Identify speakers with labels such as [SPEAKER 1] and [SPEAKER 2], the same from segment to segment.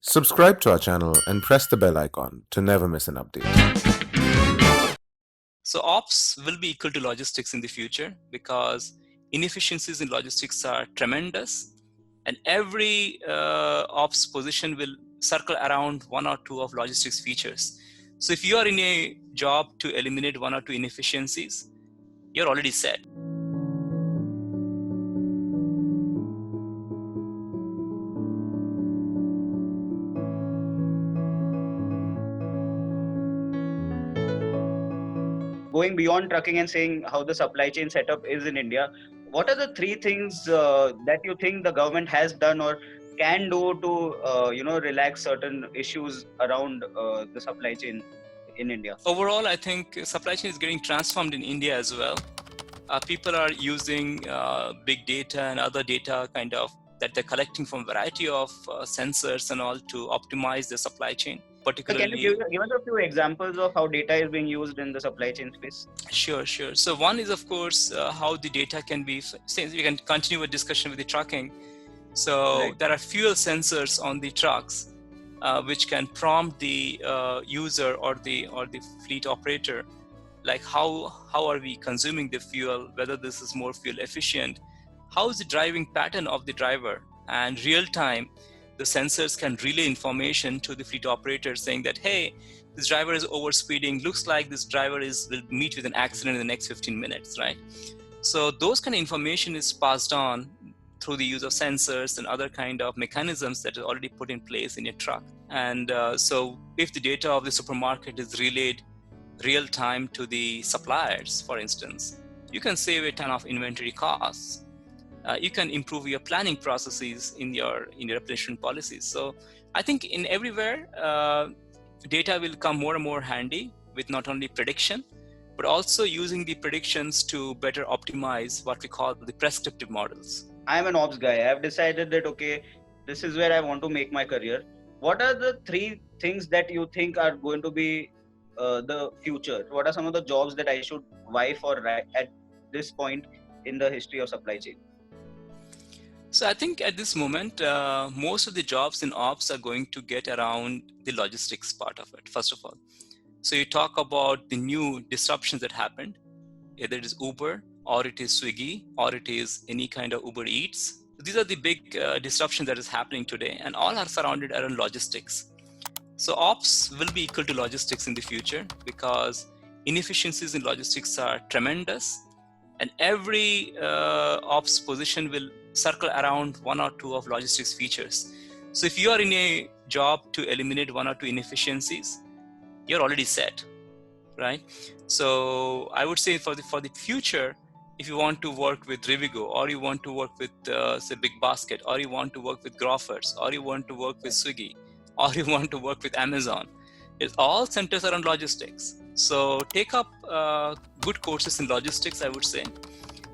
[SPEAKER 1] Subscribe to our channel and press the bell icon to never miss an update.
[SPEAKER 2] So ops will be equal to logistics in the future because inefficiencies in logistics are tremendous, and every ops position will circle around one or two of logistics features. So if you are in a job to eliminate one or two inefficiencies, you're already set.
[SPEAKER 3] Going beyond trucking and saying how the supply chain setup is in India, what are the three things that you think the government has done or can do to relax certain issues around the supply chain in India?
[SPEAKER 2] Overall, I think supply chain is getting transformed in India as well. People are using big data and other data that they're collecting from a variety of sensors and all to optimize the supply chain.
[SPEAKER 3] So can you give us a few examples of how data is being used in the supply chain space?
[SPEAKER 2] Sure. So one is, of course, how the data can be, since we can continue a discussion with the trucking. So
[SPEAKER 3] Right.
[SPEAKER 2] There are fuel sensors on the trucks, which can prompt the user or the fleet operator, like how are we consuming the fuel, whether this is more fuel efficient, how is the driving pattern of the driver, and real time the sensors can relay information to the fleet operator saying that, hey, this driver is over speeding, looks like this driver will meet with an accident in the next 15 minutes, right? So those kind of information is passed on through the use of sensors and other kind of mechanisms that are already put in place in a truck. And so if the data of the supermarket is relayed real time to the suppliers, for instance, you can save a ton of inventory costs. You can improve your planning processes in your replenishment policies. So I think in everywhere, data will come more and more handy with not only prediction, but also using the predictions to better optimize what we call the prescriptive models.
[SPEAKER 3] I'm an ops guy. I've decided that, okay, this is where I want to make my career. What are the three things that you think are going to be the future? What are some of the jobs that I should vie for at this point in the history of supply chain?
[SPEAKER 2] So I think at this moment, most of the jobs in ops are going to get around the logistics part of it, first of all. So you talk about the new disruptions that happened, either it is Uber or it is Swiggy or it is any kind of Uber Eats. These are the big disruptions that is happening today, and all are surrounded around logistics. So ops will be equal to logistics in the future because inefficiencies in logistics are tremendous, and every ops position will circle around one or two of logistics features. So if you are in a job to eliminate one or two inefficiencies, you're already set, right? So I would say for the future, if you want to work with Rivigo, or you want to work with say Big Basket, or you want to work with Grofers, or you want to work with Swiggy, or you want to work with Amazon, it all centers around logistics. So take up good courses in logistics, I would say,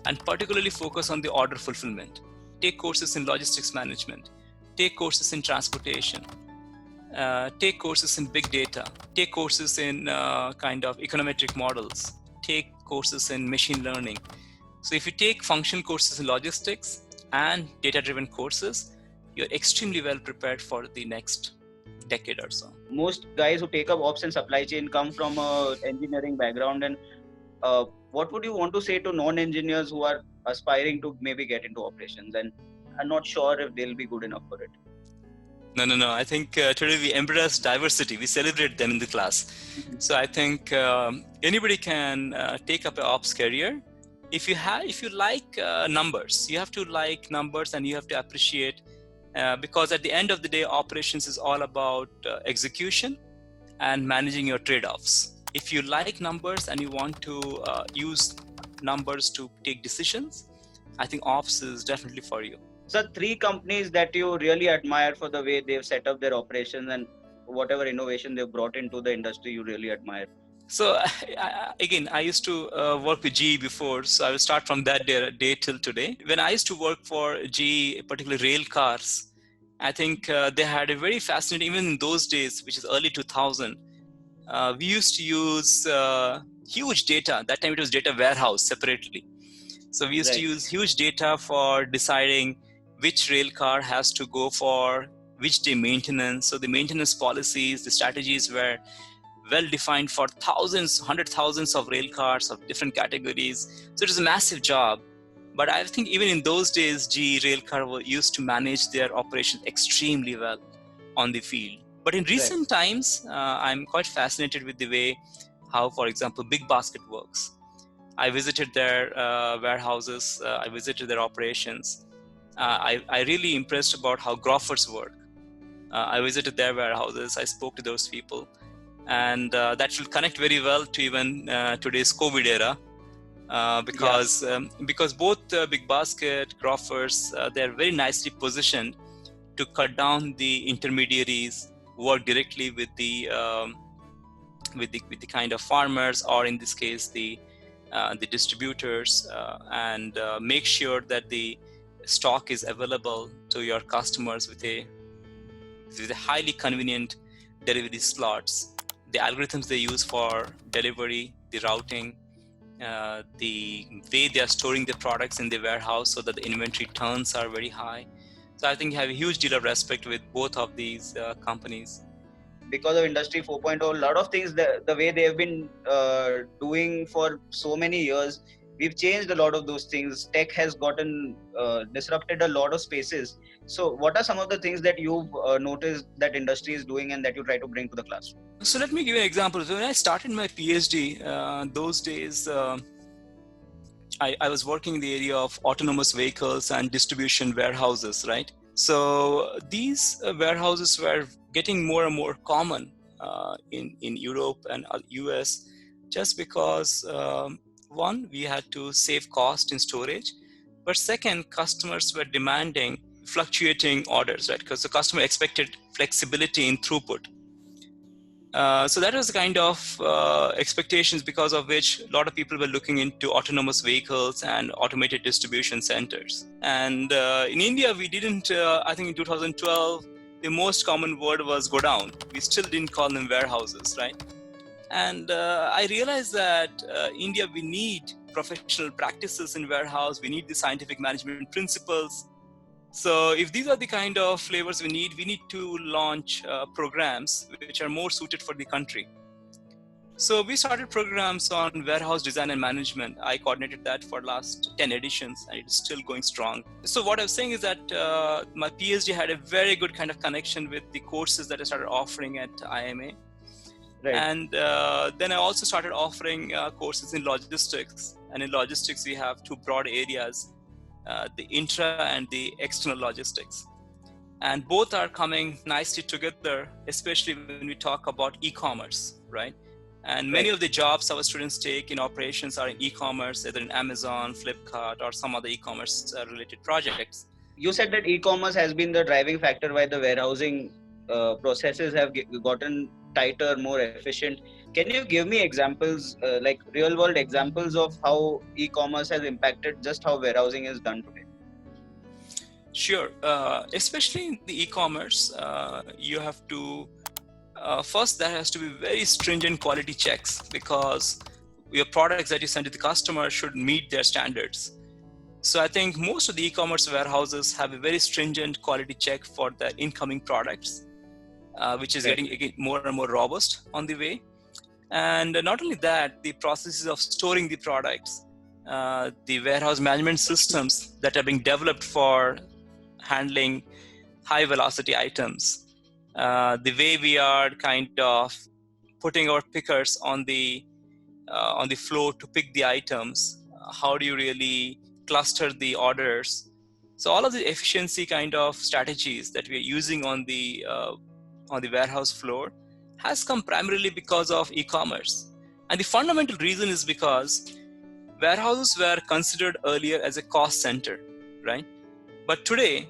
[SPEAKER 2] and particularly focus on the order fulfillment. Take courses in logistics management, take courses in transportation, take courses in big data, take courses in kind of econometric models, take courses in machine learning. So if you take functional courses in logistics and data-driven courses, you're extremely well prepared for the next decade or so.
[SPEAKER 3] Most guys who take up ops and supply chain come from a engineering background, and what would you want to say to non-engineers who are aspiring to maybe get into operations and are not sure if they'll be good enough for it?
[SPEAKER 2] No. I think today we embrace diversity. We celebrate them in the class.
[SPEAKER 3] Mm-hmm.
[SPEAKER 2] So I think anybody can take up an ops career. If you like numbers, you have to like numbers, and you have to appreciate because at the end of the day, operations is all about execution and managing your trade-offs. If you like numbers and you want to use numbers to take decisions, I think ops is definitely for you.
[SPEAKER 3] So 3 companies that you really admire for the way they've set up their operations and whatever innovation they've brought into the industry, you really admire.
[SPEAKER 2] So I used to work with GE before, so I will start from that day till today. When I used to work for GE, particularly rail cars, I think they had a very fascinating, even in those days, which is early 2000, we used to use huge data. That time it was data warehouse separately. So we used to use huge data for deciding which rail car has to go for which day maintenance. So the maintenance policies, the strategies were well defined for thousands, hundred thousands of rail cars of different categories. So it was a massive job. But I think even in those days, GE Railcar used to manage their operations extremely well on the field. But in recent times, I'm quite fascinated with the way how, for example, Big Basket works. I visited their warehouses. I visited their operations. I really impressed about how Grofers work. I visited their warehouses. I spoke to those people. And that will connect very well to even today's COVID era. Because both Big Basket, Grofers, they're very nicely positioned to cut down the intermediaries, work directly with the kind of farmers, or in this case the distributors, and make sure that the stock is available to your customers with a highly convenient delivery slots. The algorithms they use for delivery, the routing, the way they are storing the products in the warehouse so that the inventory turns are very high. So I think I have a huge deal of respect with both of these companies.
[SPEAKER 3] Because of Industry 4.0, a lot of things, the way they have been doing for so many years, we've changed a lot of those things. Tech has gotten disrupted a lot of spaces. So what are some of the things that you've noticed that industry is doing and that you try to bring to the classroom?
[SPEAKER 2] So let me give you an example. So when I started my PhD, those days, I was working in the area of autonomous vehicles and distribution warehouses, right? So these warehouses were getting more and more common in Europe and US, just because one, we had to save cost in storage, but second, customers were demanding fluctuating orders, right? Because the customer expected flexibility in throughput. So that was the kind of expectations because of which a lot of people were looking into autonomous vehicles and automated distribution centers. And in India, we didn't, I think in 2012, the most common word was go down. We still didn't call them warehouses, right? And I realized that India, we need professional practices in warehouse. We need the scientific management principles. So if these are the kind of flavors we need to launch programs which are more suited for the country. So we started programs on warehouse design and management. I coordinated that for last 10 editions and it's still going strong. So what I was saying is that my PhD had a very good kind of connection with the courses that I started offering at IIM A. Right. And then I also started offering courses in logistics. And in logistics, we have two broad areas. The intra and the external logistics. And both are coming nicely together, especially when we talk about e-commerce, right? And many of the jobs our students take in operations are in e-commerce, either in Amazon, Flipkart, or some other e-commerce related projects.
[SPEAKER 3] You said that e-commerce has been the driving factor why the warehousing processes have gotten tighter, more efficient. Can you give me examples, like real world examples of how e-commerce has impacted just how warehousing is done today?
[SPEAKER 2] Sure. Especially in the e-commerce, you have to, first there has to be very stringent quality checks because your products that you send to the customer should meet their standards. So I think most of the e-commerce warehouses have a very stringent quality check for the incoming products, which is getting again more and more robust on the way. And not only that, the processes of storing the products, the warehouse management systems that are being developed for handling high velocity items, the way we are kind of putting our pickers on the floor to pick the items, how do you really cluster the orders? So all of the efficiency kind of strategies that we are using on the warehouse floor has come primarily because of e-commerce. And the fundamental reason is because warehouses were considered earlier as a cost center, right? But today,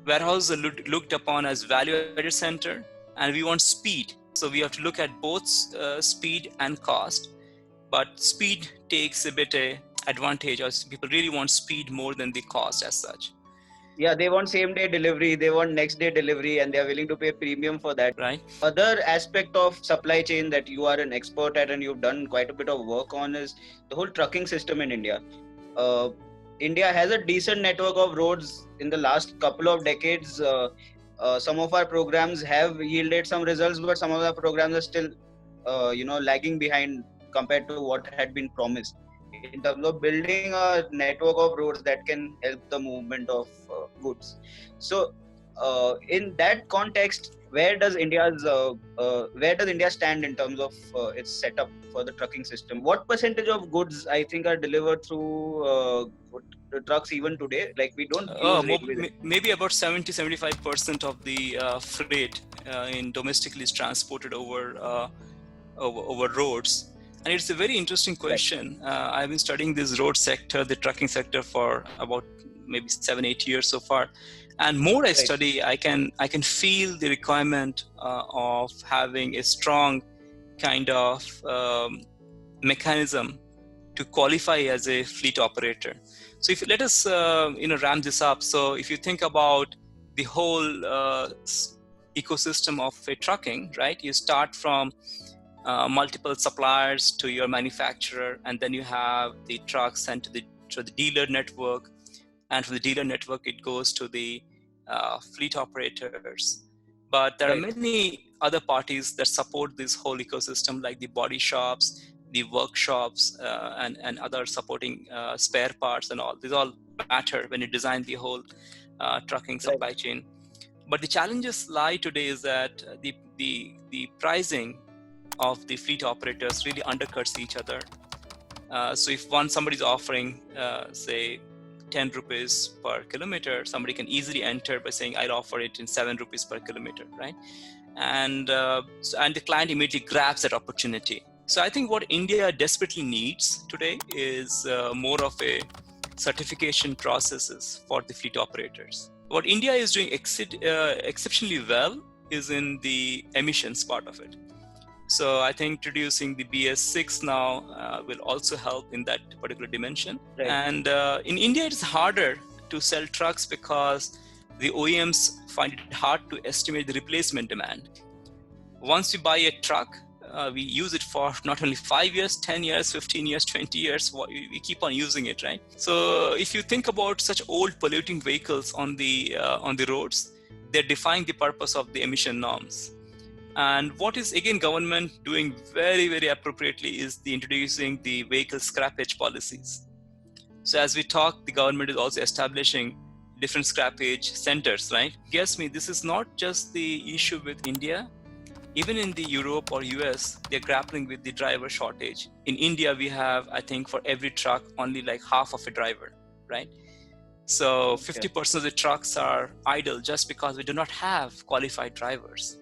[SPEAKER 2] warehouses are looked upon as value-added center, and we want speed. So we have to look at both speed and cost. But speed takes a bit advantage, or people really want speed more than the cost as such.
[SPEAKER 3] Yeah, they want same day delivery, they want next day delivery, and they're willing to pay premium for that.
[SPEAKER 2] Right.
[SPEAKER 3] Other aspect of supply chain that you are an expert at and you've done quite a bit of work on is the whole trucking system in India. India has a decent network of roads in the last couple of decades. some of our programs have yielded some results, but some of the programs are still lagging behind compared to what had been promised in terms of building a network of roads that can help the movement of goods. So in that context, where does India stand in terms of its setup for the trucking system? What percentage of goods I think are delivered through trucks even today? Like, we don't use railways.
[SPEAKER 2] Maybe about 70-75% of the freight in domestically is transported over roads. And it's a very interesting question. I've been studying this road sector, the trucking sector, for about maybe 7-8 years so far. And more I study, I can feel the requirement of having a strong kind of mechanism to qualify as a fleet operator. So if let us ramp this up. So if you think about the whole ecosystem of a trucking, right? You start from multiple suppliers to your manufacturer, and then you have the trucks sent to the dealer network, and from the dealer network it goes to the fleet operators. But there are many other parties that support this whole ecosystem, like the body shops, the workshops, and other supporting spare parts and all. These all matter when you design the whole trucking supply chain. But the challenges lie today is that the pricing of the fleet operators really undercuts each other. So if somebody's offering, say, 10 rupees per kilometer, somebody can easily enter by saying, I'll offer it in 7 rupees per kilometer, right? And the client immediately grabs that opportunity. So I think what India desperately needs today is more of a certification processes for the fleet operators. What India is doing exceptionally well is in the emissions part of it. So I think introducing the BS6 now will also help in that particular dimension. And in India, it's harder to sell trucks because the OEMs find it hard to estimate the replacement demand. Once we buy a truck, we use it for not only 5 years, 10 years, 15 years, 20 years, we keep on using it, right? So if you think about such old polluting vehicles on the roads, they're defying the purpose of the emission norms. And what is again government doing very, very appropriately is introducing the vehicle scrappage policies. So as we talk, the government is also establishing different scrappage centers, right? Guess me, this is not just the issue with India. Even in the Europe or US, they're grappling with the driver shortage. In India, we have, I think, for every truck, only like half of a driver, right? So 50% of the trucks are idle just because we do not have qualified drivers.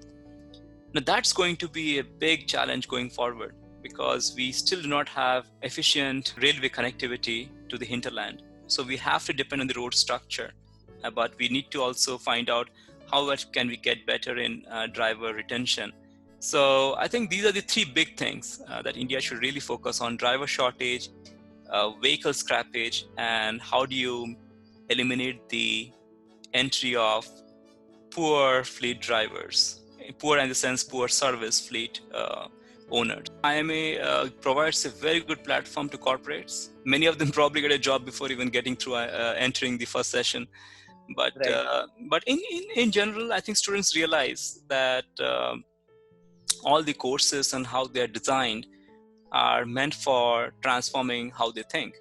[SPEAKER 2] Now that's going to be a big challenge going forward because we still do not have efficient railway connectivity to the hinterland. So we have to depend on the road structure, but we need to also find out how much can we get better in driver retention. So I think these are the three big things that India should really focus on: driver shortage, vehicle scrappage, and how do you eliminate the entry of poor fleet drivers. Poor in the sense, poor service fleet owners. IIM A provides a very good platform to corporates. Many of them probably get a job before even getting through entering the first session. But in general, I think students realize that all the courses and how they are designed are meant for transforming how they think.